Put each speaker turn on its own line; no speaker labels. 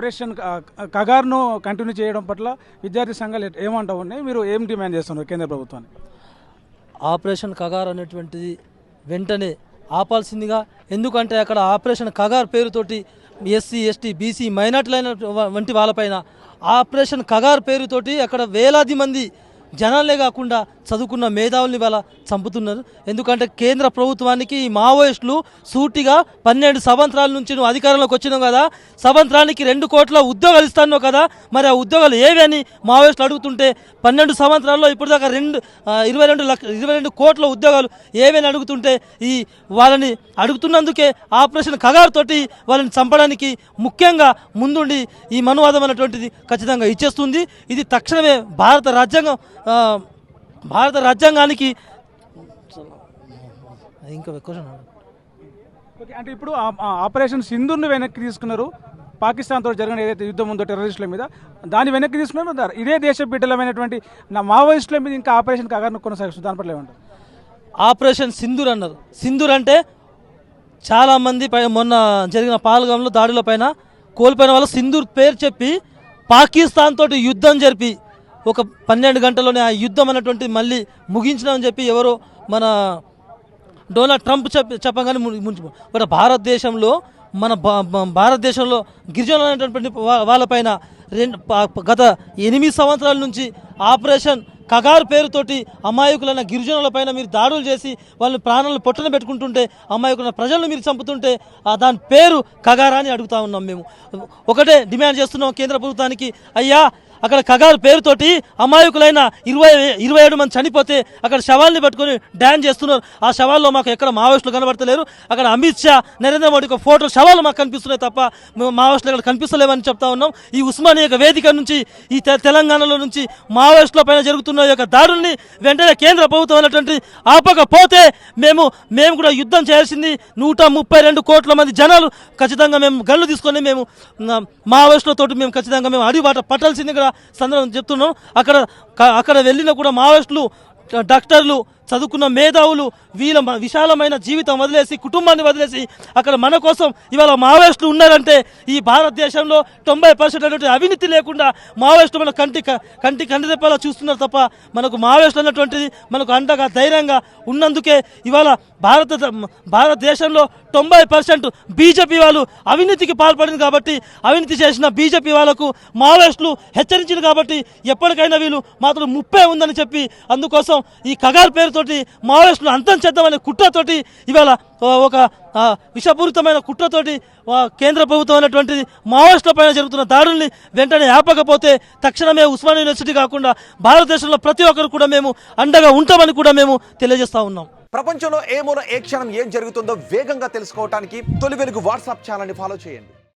Operation కగార్ను continue చేయడం పట్ల విద్యార్థి సంఘాలు ఏమంటా ఉన్నాయి, మీరు ఏం డిమాండ్ చేస్తున్నారు కేంద్ర ప్రభుత్వాన్ని?
ఆపరేషన్ కగార్ అనేటువంటిది వెంటనే ఆపాల్సిందిగా, ఎందుకంటే అక్కడ ఆపరేషన్ కగార్ పేరుతోటి ఎస్సీ ఎస్టీ బీసీ మైనార్టీలైన వంటి వాళ్ళపైన ఆపరేషన్ కగార్ పేరుతోటి అక్కడ వేలాది మంది జనాలే కాకుండా చదువుకున్న మేధావుల్ని వాళ్ళ చంపుతున్నారు. ఎందుకంటే కేంద్ర ప్రభుత్వానికి ఈ మావోయిస్టులు సూటిగా 12 సంవత్సరాల నుంచి నువ్వు అధికారంలోకి వచ్చినావు కదా, సంవత్సరానికి 2 కోట్ల ఉద్యోగాలు ఇస్తాను కదా, మరి ఆ ఉద్యోగాలు ఏవి అని మావోయిస్టులు అడుగుతుంటే 12 సంవత్సరాల్లో ఇప్పుడు దాకా 22 కోట్ల ఉద్యోగాలు ఏవని అడుగుతుంటే ఈ వాళ్ళని అడుగుతున్నందుకే ఆపరేషన్ కగార్ తోటి వాళ్ళని చంపడానికి ముఖ్యంగా ముందుండి ఈ మనువాదం అనేటువంటిది ఖచ్చితంగా ఇచ్చేస్తుంది. ఇది తక్షణమే భారత రాజ్యాంగానికి ఇంకా క్వశ్చన్.
ఓకే, అంటే ఇప్పుడు ఆపరేషన్ సింధూర్ని వెనక్కి తీసుకున్నారు, పాకిస్తాన్తో జరిగిన ఏదైతే యుద్ధం ఉందో టెర్రరిస్టుల మీద, దాన్ని వెనక్కి తీసుకున్నారు. ఇదే దేశ బిడ్డలమైనటువంటి మావోయిస్టుల మీద ఇంకా ఆపరేషన్ కగార్ను కొనసాగిస్తుంది, దాని పట్ల ఏమంటారు?
ఆపరేషన్ సింధూర్ అన్నారు. సింధూర్ అంటే చాలామంది మొన్న జరిగిన పాల్గొంలో దాడిలో పైన కోల్పోయిన వాళ్ళు సింధూర్ పేరు చెప్పి పాకిస్తాన్ తోటి యుద్ధం జరిపి ఒక 12 గంటల్లోనే ఆ యుద్ధం అనేటువంటి మళ్ళీ ముగించినామని చెప్పి ఎవరో మన డొనాల్డ్ ట్రంప్ చెప్పగానే బట్ భారతదేశంలో భారతదేశంలో గిరిజనులు అనేటువంటి వాళ్ళపైన గత 8 సంవత్సరాల నుంచి ఆపరేషన్ కగార్ పేరుతోటి అమాయకులైన గిరిజనులపైన మీరు దాడులు చేసి వాళ్ళని ప్రాణాలను పొట్టన పెట్టుకుంటుంటే, అమాయకులైన ప్రజలను మీరు చంపుతుంటే దాని పేరు కగారా అని అడుగుతా ఉన్నాం. మేము ఒకటే డిమాండ్ చేస్తున్నాం కేంద్ర ప్రభుత్వానికి, అయ్యా అక్కడ కగార్ పేరుతోటి అమాయకులైన 27 మంది చనిపోతే అక్కడ శవాల్ని పట్టుకొని డ్యాన్స్ చేస్తున్నారు. ఆ శవాల్లో మాకు ఎక్కడ మావోయిస్టులు కనబడతలేరు. అక్కడ అమిత్ షా, నరేంద్ర మోడీ ఫోటో శవాలు మాకు కనిపిస్తున్నాయి తప్ప మావోయిస్టులు అక్కడ కనిపిస్తలేవని చెప్తా ఉన్నాం. ఈ ఉస్మానియా వేదిక నుంచి, ఈ తెలంగాణలో నుంచి మావోయిస్టుల పైన జరుగుతున్న యొక్క దాడుల్ని వెంటనే కేంద్ర ప్రభుత్వం అనేటువంటి ఆపకపోతే మేము కూడా యుద్ధం చేయాల్సింది. 132 కోట్ల మంది జనాలు ఖచ్చితంగా మేము గళ్ళు తీసుకొని మేము మావోయిస్టులతో మేము ఖచ్చితంగా మేము అడిబాట పట్టాల్సింది కూడా సందర్భం చెప్తున్నాం. అక్కడ వెళ్ళిన కూడా మావోయిస్టులు, డాక్టర్లు, చదువుకున్న మేధావులు వీళ్ళ విశాలమైన జీవితం వదిలేసి, కుటుంబాన్ని వదిలేసి అక్కడ మన కోసం ఇవాళ మావోయిస్టులు ఉన్నారంటే ఈ భారతదేశంలో 90% అనేటువంటి అవినీతి లేకుండా మావోయిస్టులు మన కంటి రెప్పలా చూస్తున్నారు తప్ప మనకు మావోయిస్టులు అన్నటువంటిది మనకు అండగా ధైర్యంగా ఉన్నందుకే ఇవాళ భారతదేశంలో 90% బీజేపీ వాళ్ళు అవినీతికి పాల్పడింది కాబట్టి, అవినీతి చేసిన బీజేపీ వాళ్ళకు మావోయిస్టులు హెచ్చరించింది కాబట్టి ఎప్పటికైనా వీళ్ళు మాత్రం ముప్పే ఉందని చెప్పి అందుకోసం ఈ కగార్ పేరుతోటి మావోయిస్టులు అంతం చేద్దామనే కుట్రతోటి ఇవాళ ఒక విషపూరితమైన కుట్రతోటి కేంద్ర ప్రభుత్వం అనేటువంటిది మావోయిస్టుల పైన జరుగుతున్న దాడుల్ని వెంటనే ఆపకపోతే తక్షణమే ఉస్మానియా యూనివర్సిటీ కాకుండా భారతదేశంలో ప్రతి ఒక్కరు కూడా మేము అండగా ఉంటామని కూడా మేము తెలియజేస్తా ఉన్నాం.
ప్రపంచంలో ఏ మూల ఏ క్షణం ఏం జరుగుతుందో వేగంగా తెలుసుకోవడానికి తొలి వెలుగు వాట్సాప్ ఛానల్ని ఫాలో చేయండి.